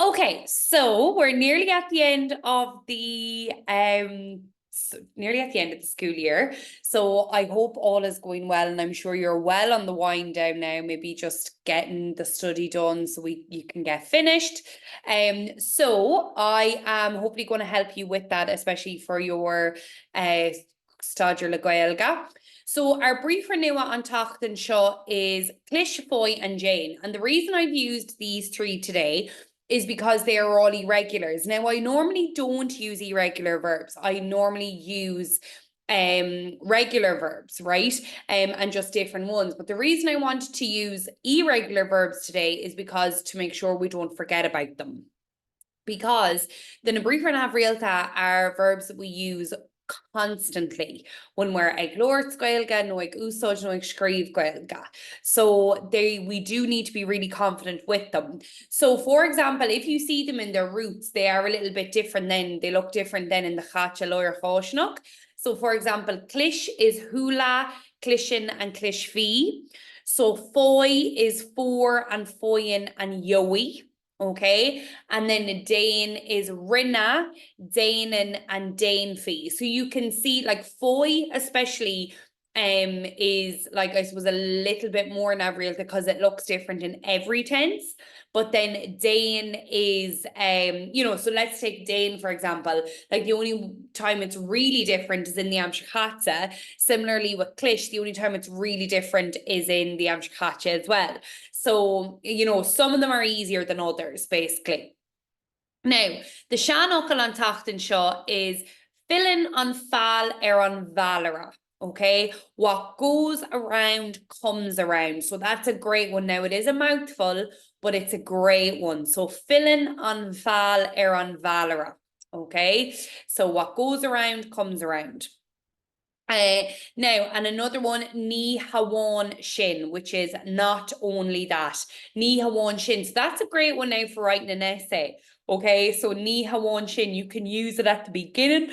Okay, so we're nearly at the end of the school year. So I hope all is going well, and I'm sure you're well on the wind down now, maybe just getting the study done so you can get finished. So I am hopefully going to help you with that, especially for your Stagiair le Gaeilge. So our brief renewal on Tachtan Shaw is Clish, Foy and Jane. And the reason I've used these three today is because they are all irregulars. Now, I normally don't use irregular verbs. I normally use regular verbs, right? And just different ones. But the reason I wanted to use irregular verbs today is because to make sure we don't forget about them. Because the na bríochar na bhrialta are verbs that we use constantly when we're ag Lord Gaeilge, no ag úsáid, no ag scríb Gaeilge. So we do need to be really confident with them. So for example, if you see them in their roots, they are a little bit different then, they look different then in the Chacha Loir Choshnuk. So for example, Clish is hula, Clishin and Clishvi. So Foy is for and Foyin and Yoey. Okay, and then Dane is Rinna, Danen, and Danefee. So you can see like Foy especially is like I suppose a little bit more navriel because it looks different in every tense. But then Dane is so let's take Dane for example. Like the only time it's really different is in the Amshichatza. Similarly with Clish, the only time it's really different is in the Amshichatza as well. So, some of them are easier than others, basically. Now, the Sean an Tachtan Shaw is filling on Fal on Valera. Okay, what goes around comes around. So that's a great one. Now, it is a mouthful, but it's a great one. So filling on Fal on Valera. Okay, so what goes around comes around. Now, and another one, Ni Hawan Shin, which is not only that. Ni Hawan Shin. So that's a great one now for writing an essay. Okay, so Ni Hawan Shin, you can use it at the beginning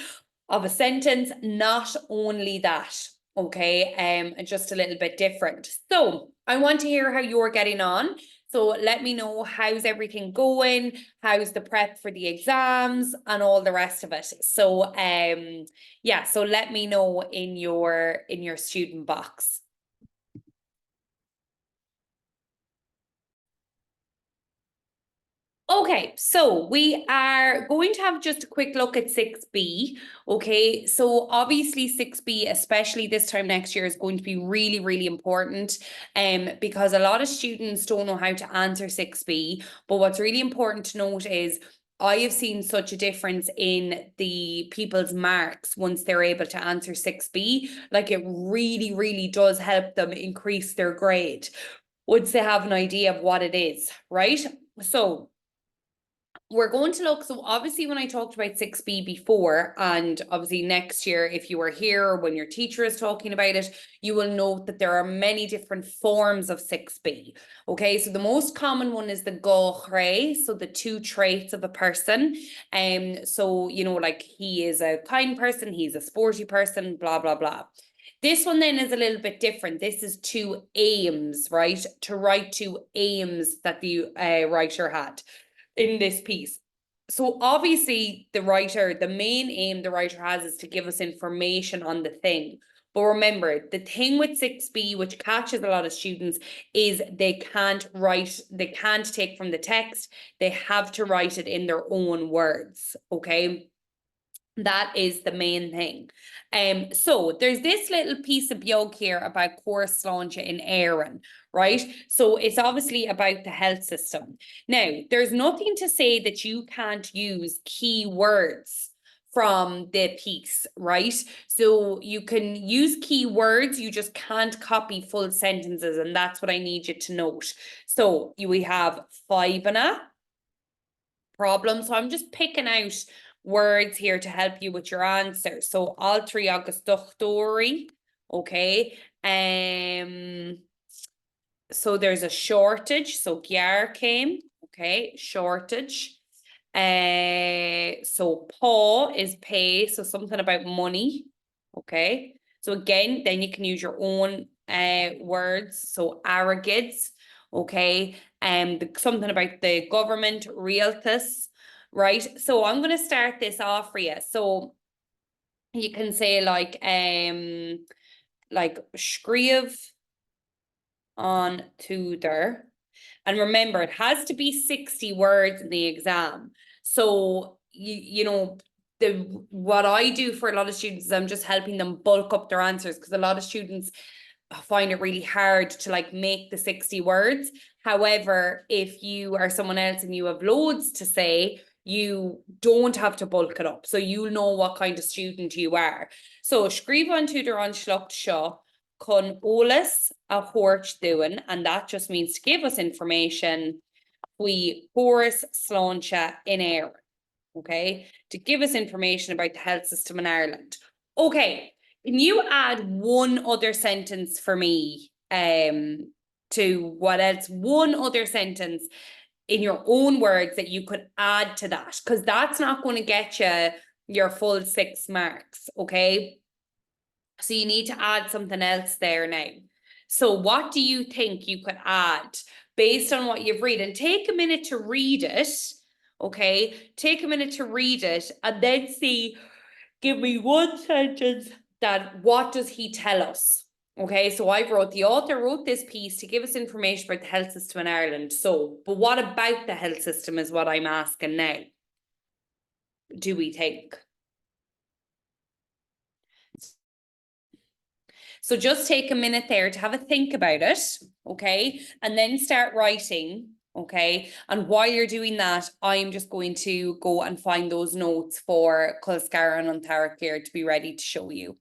of a sentence, not only that. Okay, and just a little bit different. So I want to hear how you're getting on. So let me know how's everything going, how's the prep for the exams and all the rest of it. So yeah, so let me know in your student box. Okay, so we are going to have just a quick look at 6B. Okay, so obviously 6B, especially this time next year, is going to be really, really important because a lot of students don't know how to answer 6B. But what's really important to note is I have seen such a difference in the people's marks once they're able to answer 6B. Like it really, really does help them increase their grade once they have an idea of what it is, right? So we're going to look, so obviously when I talked about 6B before, and obviously next year, if you were here when your teacher is talking about it, you will note that there are many different forms of 6B. Okay, so the most common one is the Gochre, so the two traits of a person. So, like he is a kind person, he's a sporty person, blah, blah, blah. This one then is a little bit different. This is two aims, right? To write two aims that the writer had in this piece. So obviously the main aim the writer has is to give us information on the thing. But remember, the thing with 6B, which catches a lot of students, is they can't take from the text. They have to write it in their own words, okay? That is the main thing. So there's this little piece of blog here about course launch in Éireann, right? So it's obviously about the health system. Now, there's nothing to say that you can't use keywords from the piece, right? So you can use keywords, you just can't copy full sentences, and that's what I need you to note. So we have fibana, problem. So I'm just picking out words here to help you with your answer. So altri agus dochtori, okay. So there's a shortage. So giar came, okay, shortage. So paw is pay, so something about money, okay. So again, then you can use your own words. So arrogance, okay? Something about the government, realtus, right? So I'm going to start this off for you. So you can say like skriv on tutor. And remember, it has to be 60 words in the exam. So you know, what I do for a lot of students is I'm just helping them bulk up their answers, because a lot of students find it really hard to like make the 60 words. However, if you are someone else and you have loads to say, you don't have to bulk it up. So you'll know what kind of student you are. So skriv an tutor an shlucht seo chun ólas a thuairt dúin, and that just means to give us information we Horace Sláinte in air. Okay, to give us information about the health system in Ireland. Okay, can you add one other sentence for me to what else? One other sentence in your own words that you could add to that, because that's not going to get you your full 6 marks, okay? So you need to add something else there now. So what do you think you could add based on what you've read? And take a minute to read it, okay? Take a minute to read it and then see, give me one sentence that what does he tell us? Okay, so I wrote, the author wrote this piece to give us information about the health system in Ireland. So, but what about the health system is what I'm asking now. Do we think? So just take a minute there to have a think about it, okay? And then start writing, okay? And while you're doing that, I'm just going to go and find those notes for Culscara and Antharaclear to be ready to show you.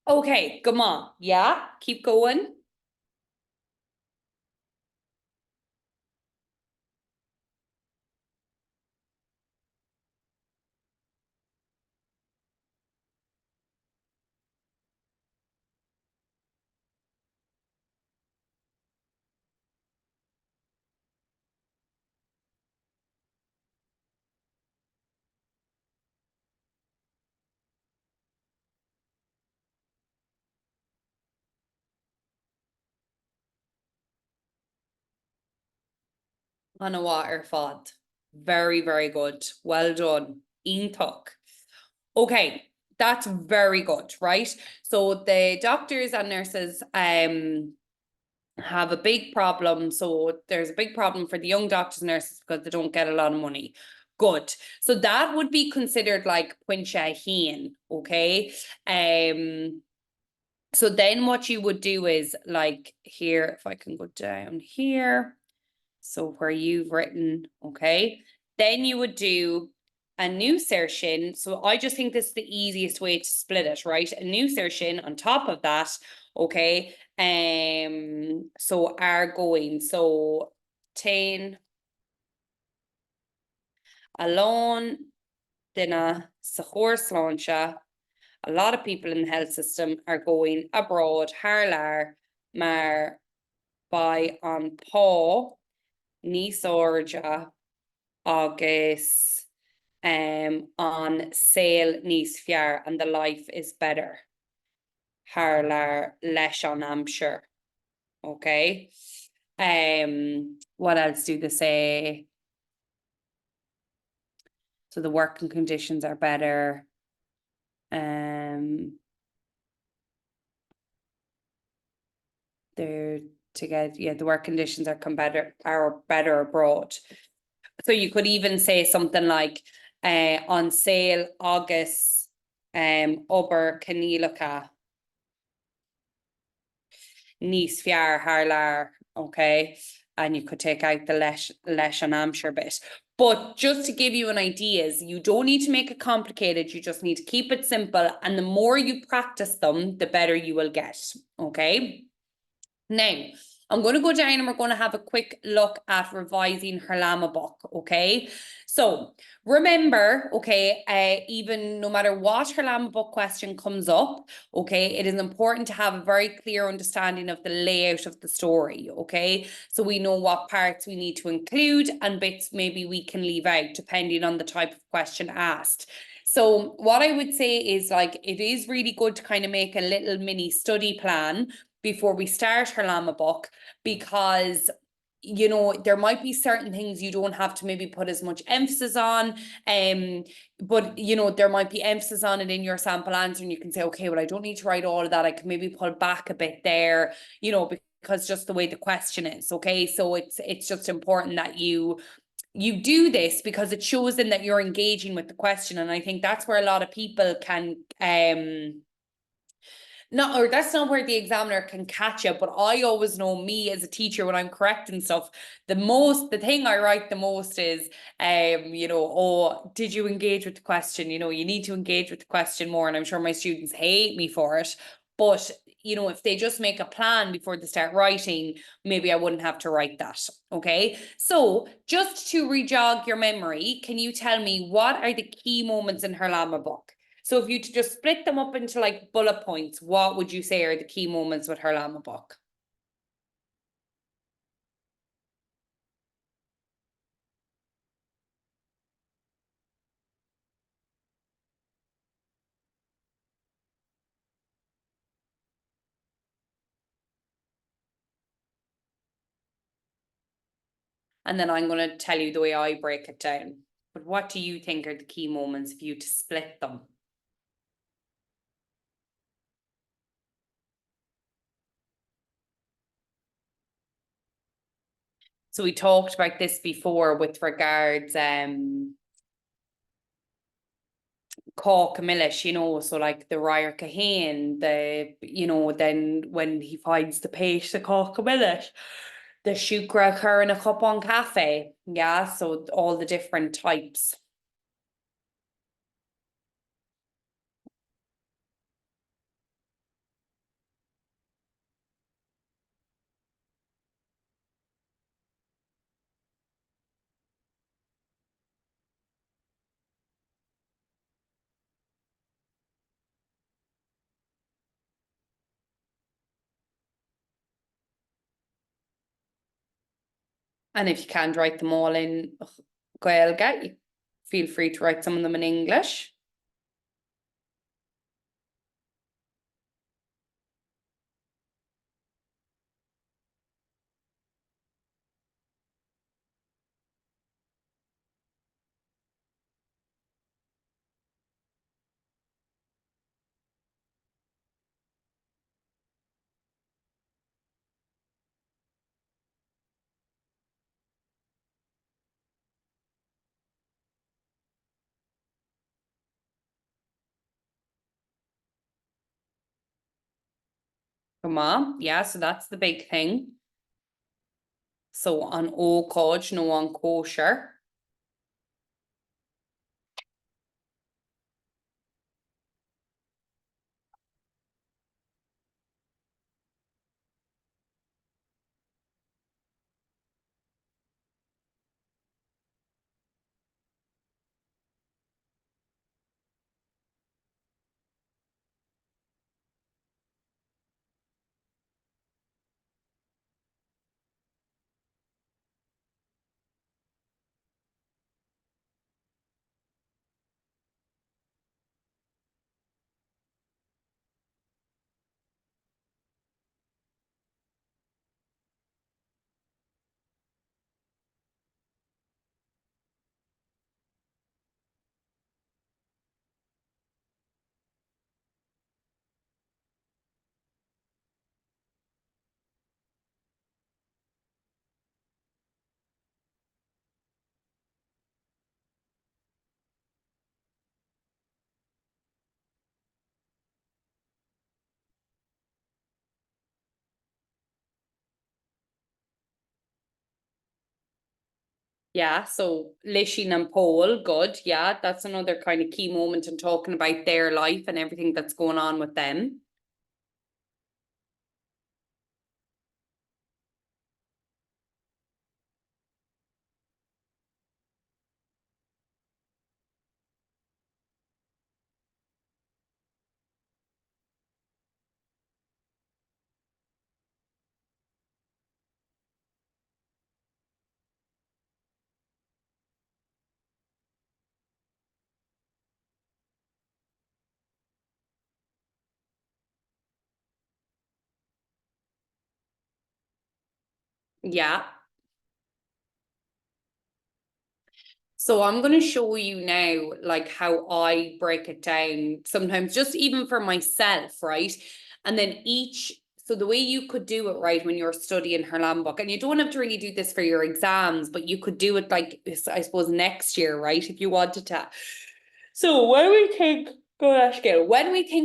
Okay, come on. Yeah, keep going. On a water fod. Very, very good. Well done. Íntoch. Okay, that's very good, right? So the doctors and nurses have a big problem. So there's a big problem for the young doctors and nurses because they don't get a lot of money. Good. So that would be considered like Puincha Heen, okay? So then what you would do is like here, if I can go down here. So where you've written, okay, then you would do a new session. So I just think this is the easiest way to split it, right? A new session on top of that, okay. So are going, so 10 alone dina sa chóir a lot of people in the health system are going abroad, haar maar by an pá níos óide agus on sale níos fear and the life is better. Haar leis an Hampshire. Okay. What else do they say? So the working conditions are better. They're together. Yeah, the work conditions are better abroad. So you could even say something like on sale August ober canílacha níos fear haar okay? And you could take out the leis an Hampshire bit. But just to give you an idea, is you don't need to make it complicated, you just need to keep it simple, and the more you practice them, the better you will get, okay? Now, I'm going to go down and we're going to have a quick look at revising her Lama book, okay? So remember, okay, even no matter what her Lama book question comes up, okay, it is important to have a very clear understanding of the layout of the story, okay? So we know what parts we need to include and bits maybe we can leave out depending on the type of question asked. So what I would say is like, it is really good to kind of make a little mini study plan before we start her Lama book, because you know there might be certain things you don't have to maybe put as much emphasis on, but you know there might be emphasis on it in your sample answer and you can say, okay, well I don't need to write all of that, I can maybe pull back a bit there, you know, because just the way the question is, okay? So it's just important that you do this because it shows them that you're engaging with the question, and I think that's where a lot of people can no, or that's not where the examiner can catch you, but I always know me as a teacher when I'm correcting stuff, the thing I write the most is, you know, oh, did you engage with the question? You know, you need to engage with the question more, and I'm sure my students hate me for it. But, you know, if they just make a plan before they start writing, maybe I wouldn't have to write that, okay? So just to rejog your memory, can you tell me what are the key moments in her Lama book? So if you just split them up into like bullet points, what would you say are the key moments with her Lama book? And then I'm going to tell you the way I break it down. But what do you think are the key moments if you to split them? So we talked about this before with regards Cork Milish, you know, so like the Ryer Kahane, the, you know, then when he finds the page, the Cork Milish, the Shukra Curran a cup on cafe. Yeah, so all the different types. And if you can't write them all in Gaeilge, you feel free to write some of them in English. Come on. Yeah, so that's the big thing. So on ócáid, no on kosher. Yeah, so Lishin and Paul, good. Yeah, that's another kind of key moment in talking about their life and everything that's going on with them. Yeah. So I'm going to show you now, like how I break it down, sometimes just even for myself, right? And then so the way you could do it, right, when you're studying Harlan book, and you don't have to really do this for your exams, but you could do it like, I suppose, next year, right, if you wanted to. So when we think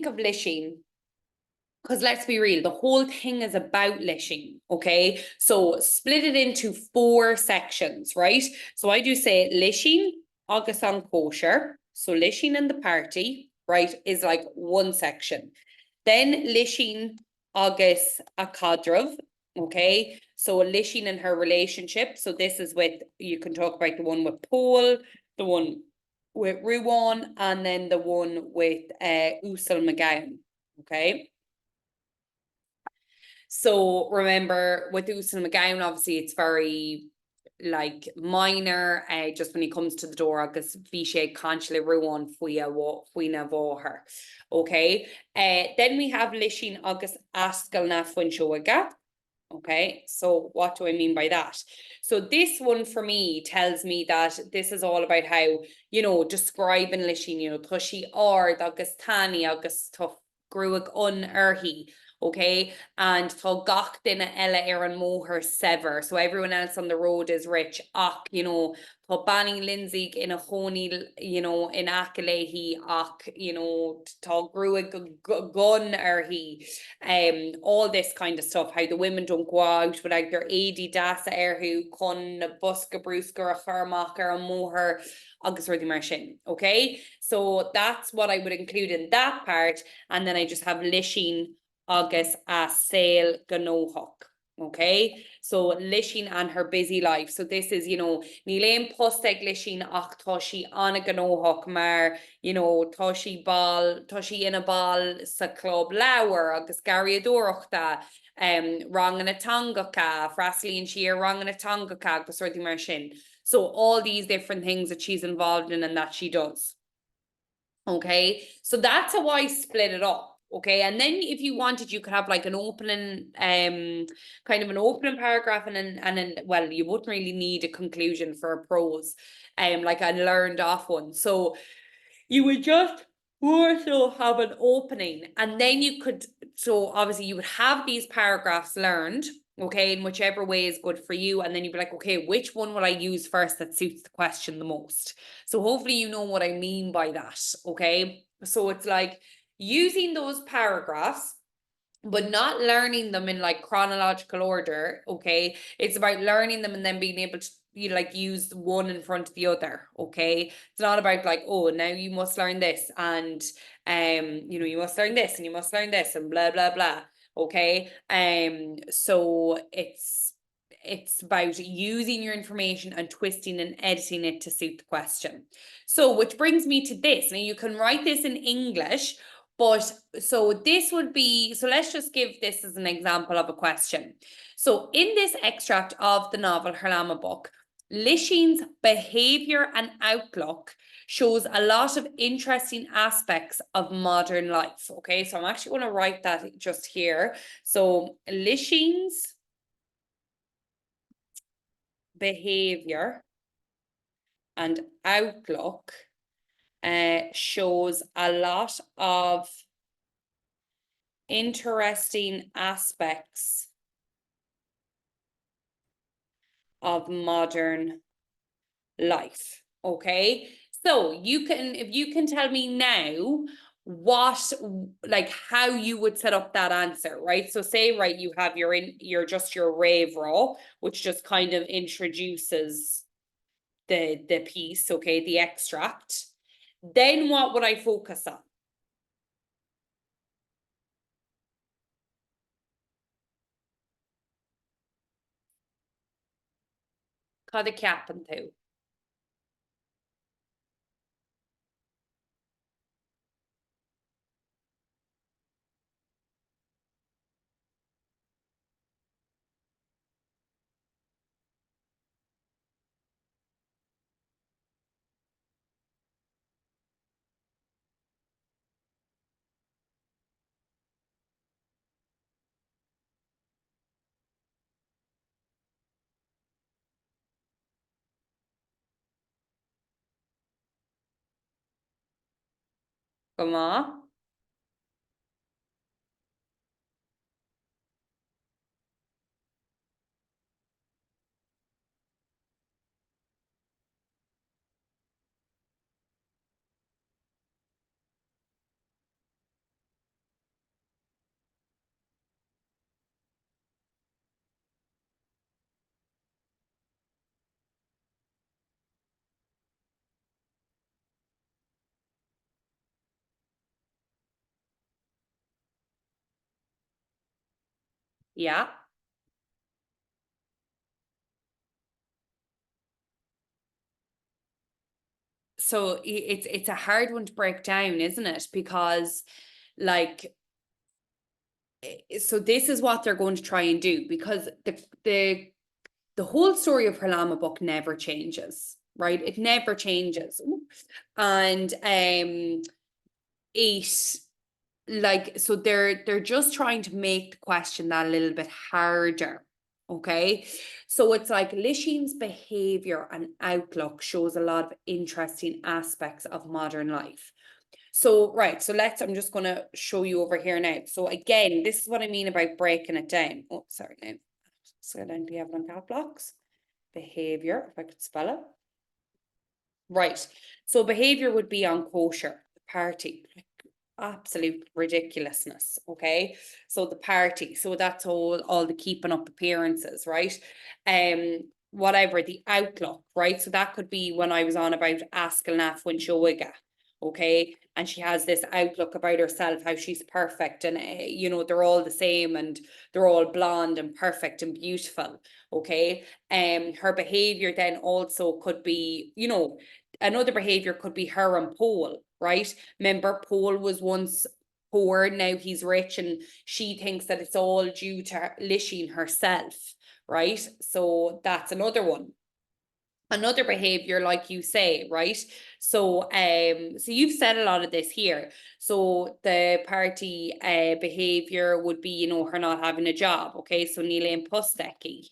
of Lishing, because let's be real, the whole thing is about Lishing, okay? So split it into 4 sections, right? So I do say Lishing, agus an kosher. So Lishing and the party, right, is like one section. Then Lishing agus a cadrov, okay? So Lishing and her relationship. So this is with, you can talk about the one with Paul, the one with Ruan, and then the one with Usul McGowan, okay? So remember with Usain McGowan, obviously it's very like minor, just when he comes to the door, agus bhí sé cansle ruan faoina bmháthair. Okay. Then we have Lishin agus ascal na fuinseoga. Okay, so what do I mean by that? So this one for me tells me that this is all about how, describing Lishin, tushi ard agus tani agus tough gruig un erhi. Okay, and tá gach duine eile ar an móthir sever, so everyone else on the road is rich. Ach, tá banning Lindsay in a choni, in acaléhi ach, tá gruig gun erhi. All this kind of stuff, how the women don't go out without their AD dasa who con na buska brúscar a churmach ar an móthir agus ruí mar sin. Okay, so that's what I would include in that part, and then I just have Lishin agus a sail ganóhach. Okay, so Lishin and her busy life. So this is, ní léon postag Lishin ach tá sí anna ganóhach mar, tá sí ina ball sa club leabhar agus gariadúireachta, rang an tangacha, fraslíonn si rang an tangacha agus ruirtí mar sin. So all these different things that she's involved in and that she does. Okay, so that's how I split it up. Okay, and then if you wanted, you could have like an opening, kind of an opening paragraph, and then well, you wouldn't really need a conclusion for a prose, like a learned off one. So you would just more so have an opening, and then you could, so obviously you would have these paragraphs learned, okay, in whichever way is good for you, and then you'd be like, okay, which one will I use first that suits the question the most? So hopefully you know what I mean by that, okay? So it's like using those paragraphs, but not learning them in like chronological order, okay? It's about learning them and then being able to use one in front of the other, okay? It's not about like, oh, now you must learn this, and you must learn this and you must learn this and blah blah blah, okay? So it's about using your information and twisting and editing it to suit the question. So which brings me to this. Now you can write this in English, but so this would be, so let's just give this as an example of a question. So in this extract of the novel Harlama book, Lishin's behavior and outlook shows a lot of interesting aspects of modern life. Okay, so I'm actually going to write that just here. So Lishin's behavior and outlook shows a lot of interesting aspects of modern life. Okay, so if you can tell me now how you would set up that answer, right? So say, right, you have your rave raw, which just kind of introduces the piece, okay, the extract, then what would I focus on? Cad a ceapan tú? Go má? Yeah. So it's a hard one to break down, isn't it? Because like so this is what they're going to try and do, because the whole story of her Llama book never changes, right? It never changes. And it like, so they're just trying to make the question that a little bit harder. Okay. So it's like Lisheen's behavior and outlook shows a lot of interesting aspects of modern life. So, right, so I'm just going to show you over here now. So again, this is what I mean about breaking it down. Oh, sorry, now. So then we have it on cap blocks. Behavior, if I could spell it. Right. So behavior would be on kosher, the party. Absolute ridiculousness. Okay. So the party. So that's all the keeping up appearances, right? Whatever the outlook, right? So that could be when I was on about Askelnaf when Shoiga. Okay. And she has this outlook about herself, how she's perfect, and they're all the same, and they're all blonde and perfect and beautiful. Okay. Her behavior then also could be, another behavior could be her and Paul, right? Remember, Paul was once poor, now he's rich, and she thinks that it's all due to Lisheen herself, right? So that's another one. Another behavior, like you say, right? So you've said a lot of this here. So the party behavior would be, her not having a job. Okay, so Nilain Pusteki.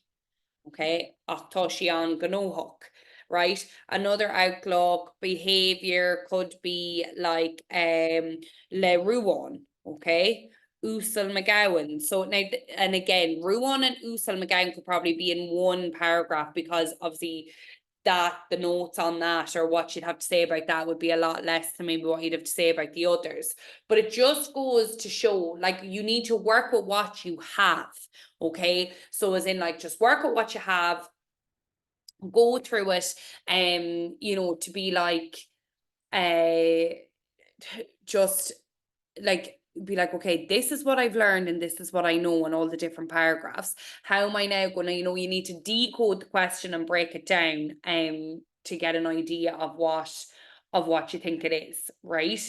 Okay, Octoshian Ganohok, right? Another outlook behavior could be like Le Ruan, okay? Usal McGowan. So now, and again, Ruan and Usal McGowan could probably be in one paragraph, because obviously the notes on that, or what you'd have to say about that, would be a lot less than maybe what you'd have to say about the others. But it just goes to show, like, you need to work with what you have. Okay, so as in, like, just work with what you have, go through it, to be like, just like, be like, okay, this is what I've learned and this is what I know in all the different paragraphs. How am I now gonna, you need to decode the question and break it down to get an idea of what you think it is, right?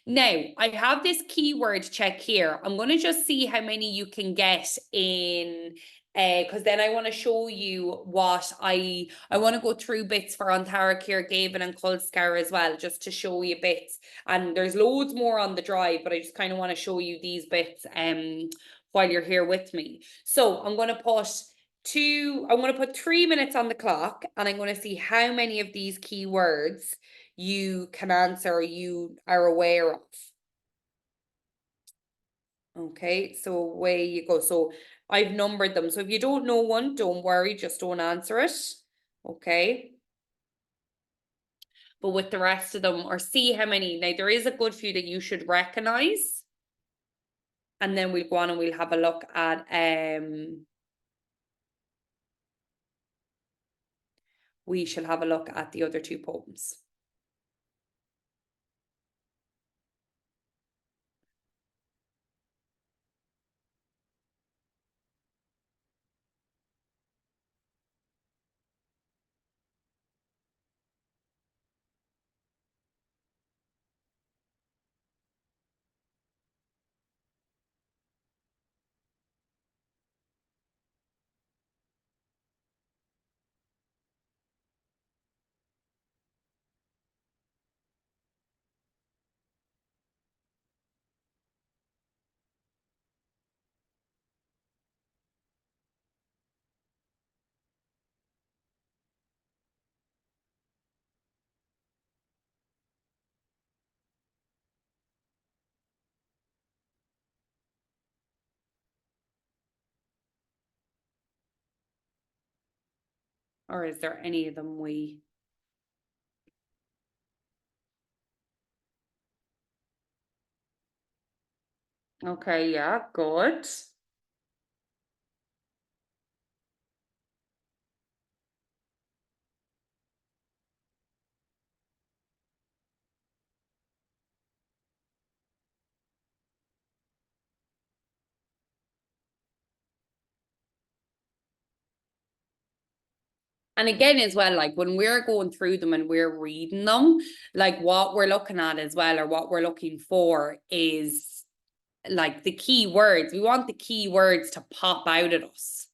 Now I have this keyword check here. I'm gonna just see how many you can get in, because then I want to show you what I want to go through bits for Antara, Gavin and Kulskar as well, just to show you bits. And there's loads more on the drive, but I just kind of want to show you these bits while you're here with me. So I'm going to put 3 minutes on the clock, and I'm going to see how many of these keywords you can answer or you are aware of. Okay, so away you go. So I've numbered them. So if you don't know one, don't worry, just don't answer it. Okay. But with the rest of them, or see how many. Now, there is a good few that you should recognize. And then we'll go on and we'll have a look at we shall have a look at the other two poems. Or is there any of them we... Okay, yeah, good. And again, as well, like when we're going through them and we're reading them, like what we're looking at as well, or what we're looking for is like the key words. We want the key words to pop out at us.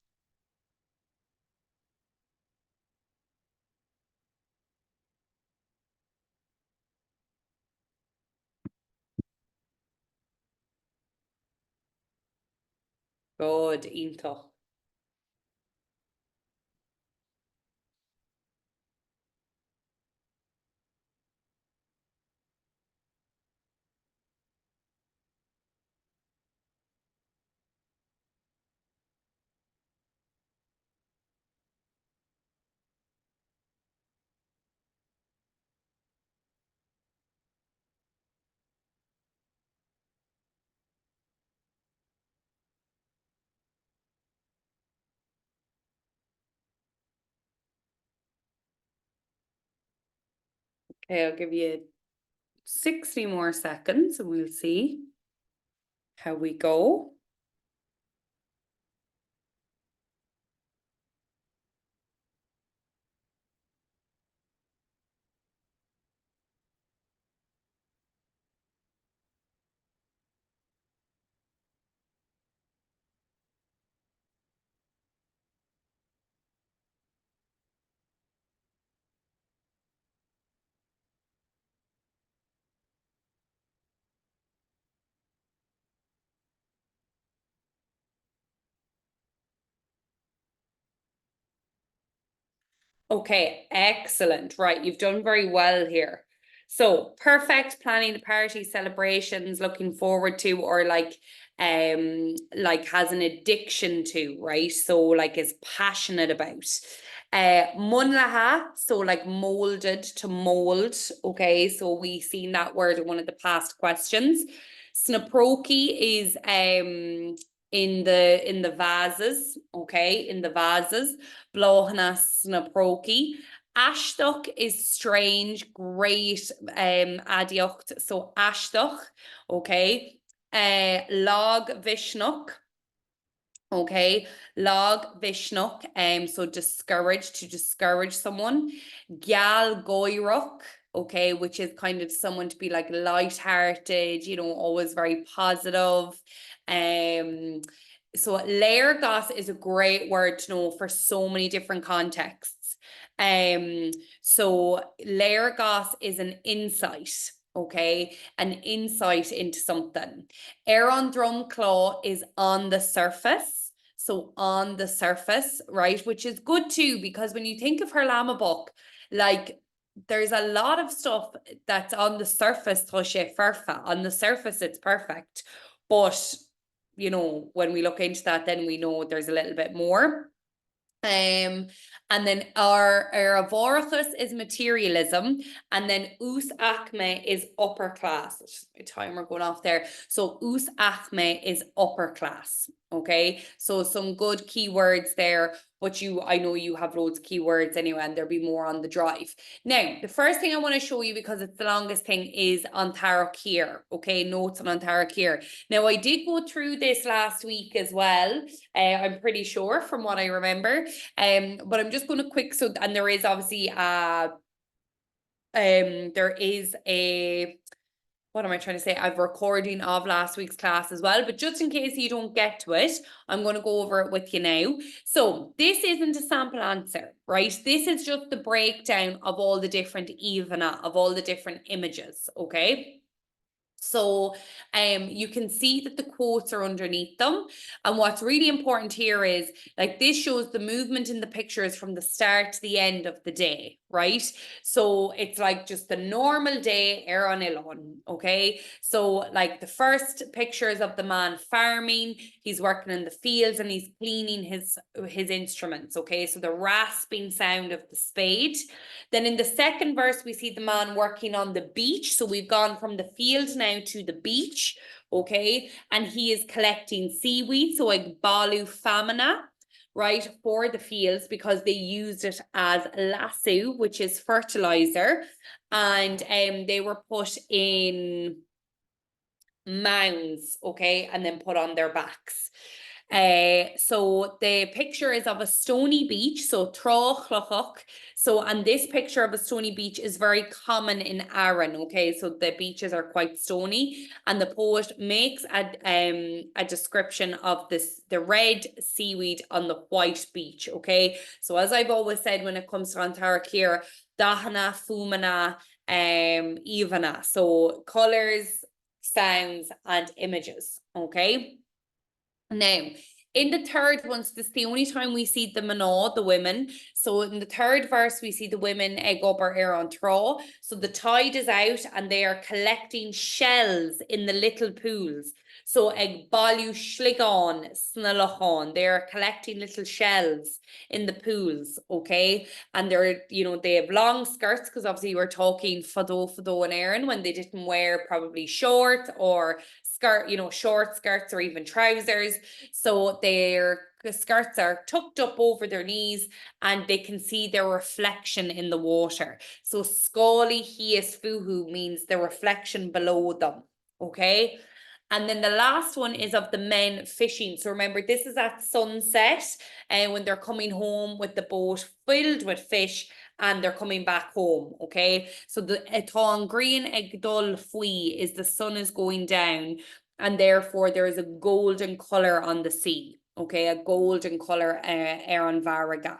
Good, Ínta. Okay, I'll give you 60 more seconds and we'll see how we go. Okay, excellent. Right, you've done very well here. So perfect, planning the party, celebrations, looking forward to, or like has an addiction to, right? So like is passionate about. Munlaha, so like molded, to mold. Okay, so we seen that word in one of the past questions. Snaproki is in the vases, okay, in the vases. Blochnas snaproki. Ashtoch is strange, great, adiocht, so ashtoch, okay. Log vishnuk, okay. Log vishnuk, so discourage, to discourage someone. Gal goyrok, okay, which is kind of someone to be like light-hearted, you know, always very positive. So Lergas is a great word to know for so many different contexts. So Lergas is an insight, okay, an insight into something. Aaron Drumclaw is on the surface. So on the surface, right, which is good too, because when you think of her Lama book, like there's a lot of stuff that's on the surface, on the surface it's perfect, but you know, when we look into that, then we know there's a little bit more. And then our avorachus is materialism, and then us acme is upper class. It's just my timer going off there. So us acme is upper class. Okay, so some good keywords there. but I know you have loads of keywords anyway, and there'll be more on the drive. Now, the first thing I want to show you, because it's the longest thing, is An Tara Cír, okay, notes on An Tara Cír. Now, I did go through this last week as well, I'm pretty sure from what I remember, but I'm just going to and there is obviously there is a, what am I trying to say? I've recording of last week's class as well, but just in case you don't get to it, I'm going to go over it with you now. So this isn't a sample answer, right? This is just the breakdown of all the different Ivana, of all the different images, okay? So you can see that the quotes are underneath them. And what's really important here is, like, this shows the movement in the pictures from the start to the end of the day, right? So it's like just the normal day, Éireann Ullán, okay? So like the first pictures of the man farming, he's working in the fields and he's cleaning his instruments, okay? So the rasping sound of the spade. Then in the second verse, we see the man working on the beach. So we've gone from the field now to the beach, okay? And he is collecting seaweed, so like balu famina, right, for the fields, because they used it as lasso, which is fertilizer, and they were put in mounds, okay, and then put on their backs. So the picture is of a stony beach, so Trochlochok. So, and this picture of a stony beach is very common in Arran, okay? So the beaches are quite stony, and the poet makes a description of the red seaweed on the white beach, okay? So as I've always said, when it comes to An Tara Cír, Dahana, Fumana, Ivana. So colors, sounds, and images, okay? Now, in the third one, so this is the only time we see the Maná, the women. So in the third verse, we see the women ag obair ar an trá. So the tide is out and they are collecting shells in the little pools. So ag bailú sligáin sna lochán, they are collecting little shells in the pools, okay? And they're, they have long skirts, because obviously we're talking fado and Éireann, when they didn't wear probably shorts or skirt, short skirts or even trousers. So their skirts are tucked up over their knees and they can see their reflection in the water. So Scali Hias Fuhu means the reflection below them, okay? And then the last one is of the men fishing. So remember, this is at sunset, and when they're coming home with the boat filled with fish, and they're coming back home, okay? So the etá green ag dul faoi is the sun is going down, and therefore there is a golden color on the sea, okay? A golden color ar an bharraige.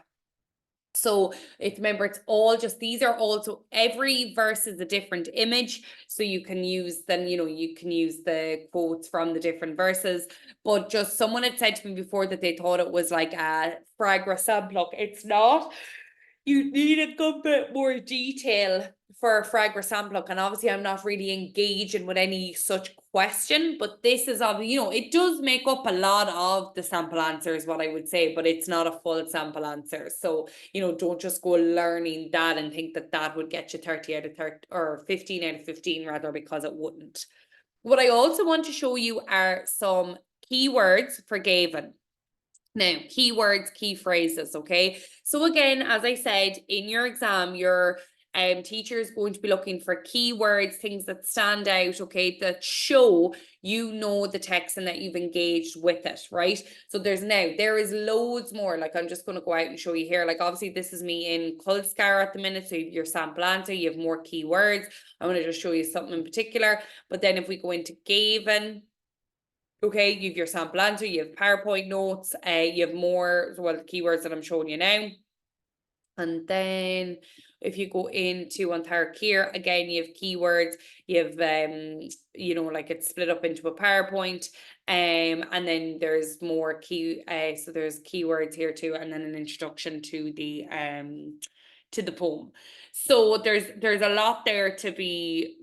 So remember, it's all just, these are also, every verse is a different image. So you can use then, you can use the quotes from the different verses. But just someone had said to me before that they thought it was like a Fragra Sampluk. It's not. You need a good bit more detail for a Fragra Sampluk, and obviously I'm not really engaging with any such question, but this is it does make up a lot of the sample answers, what I would say, but it's not a full sample answer. So, don't just go learning that and think that that would get you 30 out of 30 or 15 out of 15 rather, because it wouldn't. What I also want to show you are some keywords for Gavin. Now, keywords, key phrases, okay? So again, as I said, in your exam, your teacher is going to be looking for keywords, things that stand out, okay, that show the text and that you've engaged with it, right? So there is loads more. Like, I'm just going to go out and show you here. Like, obviously, this is me in Cullscar at the minute, so you have your sample answer, you have more keywords. I want to just show you something in particular. But then if we go into Gavin, okay, you have your sample answer, you have PowerPoint notes, you have more, the keywords that I'm showing you now. And then if you go into An Tara Cír, again, you have keywords, you have, like it's split up into a PowerPoint, and then there's more so there's keywords here too, and then an introduction to the poem. So there's a lot there to be,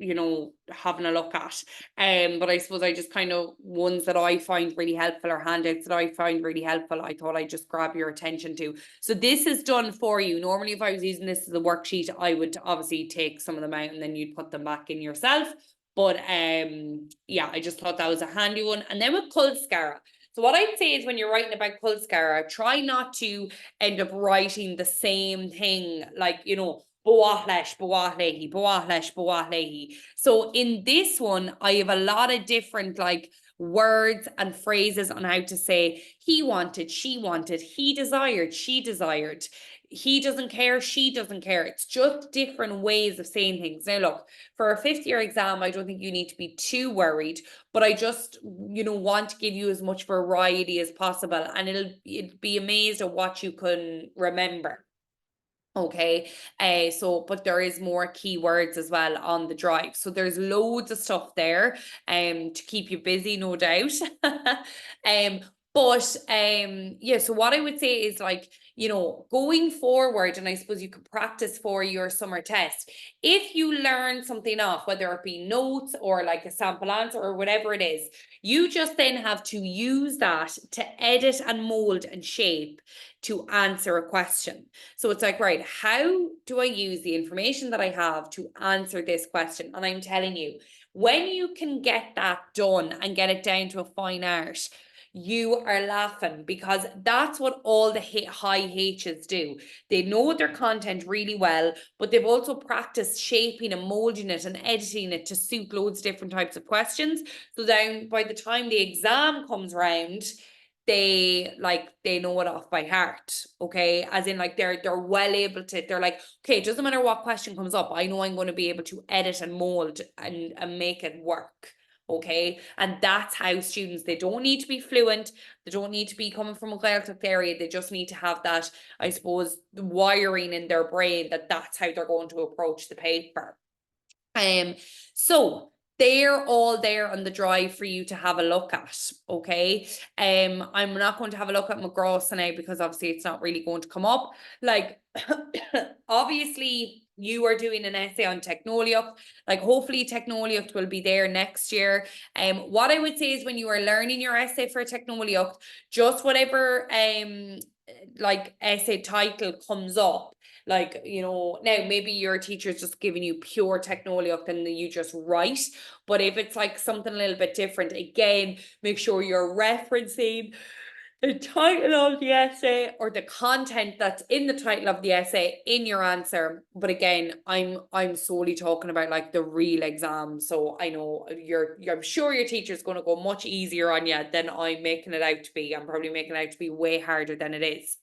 having a look at. But I suppose I just kind of, ones that I find really helpful, or handouts that I find really helpful, I thought I'd just grab your attention to. So this is done for you. Normally, if I was using this as a worksheet, I would obviously take some of them out and then you'd put them back in yourself. But yeah, I just thought that was a handy one. And then with Cullscara. So what I'd say is when you're writing about Kulskara, try not to end up writing the same thing, like, you know, Bawahlesh, Bawahlehi, Bawahlesh, Bawahlehi. So in this one, I have a lot of different like words and phrases on how to say he wanted, she wanted, he desired, she desired, he doesn't care, she doesn't care. It's just different ways of saying things. Now, look, for a fifth year exam, I don't think you need to be too worried, but I just, you know, want to give you as much variety as possible, and you'll be amazed at what you can remember. Okay, so but there is more keywords as well on the drive. So there's loads of stuff there to keep you busy, no doubt. But yeah, so what I would say is like, you know, going forward, and I suppose you could practice for your summer test. If you learn something off, whether it be notes or like a sample answer or whatever it is, you just then have to use that to edit and mold and shape to answer a question. So it's like, right, how do I use the information that I have to answer this question? And I'm telling you, when you can get that done and get it down to a fine art, you are laughing, because that's what all the high H's do. They know their content really well, but they've also practiced shaping and molding it and editing it to suit loads of different types of questions. So then by the time the exam comes around, they know it off by heart. Okay, as in like they're well able to, they're like, okay, it doesn't matter what question comes up, I know I'm going to be able to edit and mold and make it work. Okay, and that's how students, they don't need to be fluent, they don't need to be coming from a Gaeltacht area, they just need to have that, I suppose, wiring in their brain that that's how they're going to approach the paper. So they're all there on the drive for you to have a look at. Okay. I'm not going to have a look at McGraw now because obviously it's not really going to come up. Like, obviously you are doing an essay on Technoliacht. Like, hopefully Technoliacht will be there next year. What I would say is when you are learning your essay for Technoliacht, just whatever like essay title comes up, like, you know, now maybe your teacher's just giving you pure Technoliacht and you just write, but if it's like something a little bit different, again, make sure you're referencing the title of the essay or the content that's in the title of the essay in your answer. But again, I'm solely talking about like the real exam, so I know I'm sure your teacher's going to go much easier on you than I'm making it out to be. I'm probably making it out to be way harder than it is.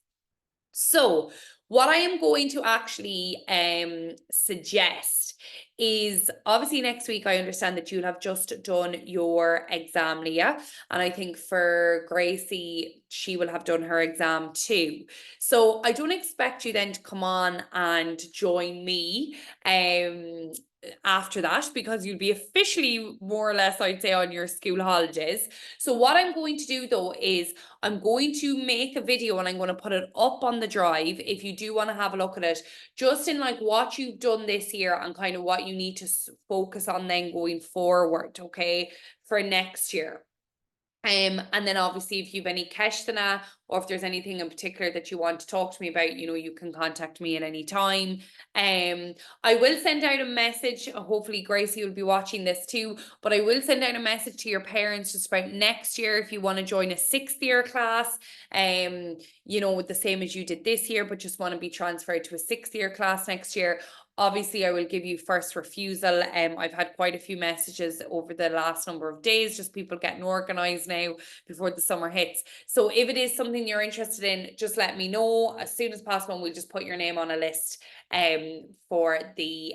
So what I am going to actually suggest is, obviously next week I understand that you'll have just done your exam, Leah, and I think for Gracie, she will have done her exam too. So I don't expect you then to come on and join me after that, because you'll be officially more or less, I'd say, on your school holidays. So what I'm going to do though is I'm going to make a video and I'm going to put it up on the drive if you do want to have a look at it, just in like what you've done this year and kind of what you need to focus on then going forward, okay, for next year. And then obviously if you've any questions or if there's anything in particular that you want to talk to me about, you know, you can contact me at any time. I will send out a message. Hopefully Gracie will be watching this too, but I will send out a message to your parents just about next year if you want to join a sixth year class, you know, the same as you did this year, but just want to be transferred to a sixth year class next year. Obviously, I will give you first refusal. I've had quite a few messages over the last number of days, just people getting organized now before the summer hits. So if it is something you're interested in, just let me know as soon as possible, and we'll just put your name on a list for the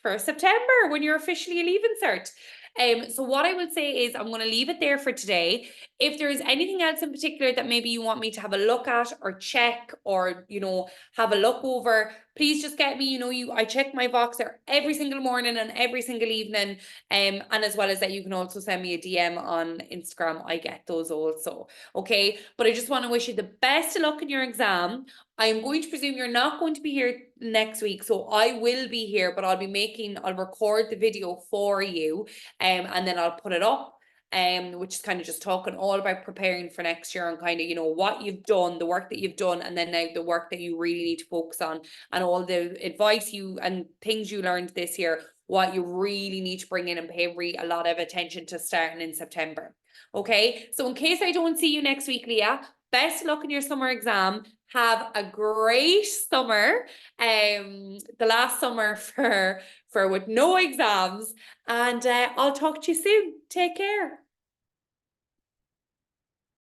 for September when you're officially a Leaving Cert. So what I would say is I'm going to leave it there for today. If there is anything else in particular that maybe you want me to have a look at or check or, you know, have a look over, please just get me, you know, I check my Voxer every single morning and every single evening. And as well as that, you can also send me a DM on Instagram. I get those also. Okay. But I just want to wish you the best of luck in your exam. I'm going to presume you're not going to be here next week. So I will be here, but I'll record the video for you. And then I'll put it up. which is kind of just talking all about preparing for next year and kind of, you know, what you've done, the work that you've done, and then now the work that you really need to focus on, and all the advice you and things you learned this year, what you really need to bring in and pay a lot of attention to starting in September. Okay, so in case I don't see you next week, Leah, best of luck in your summer exam. Have a great summer. The last summer for with no exams, and I'll talk to you soon. Take care.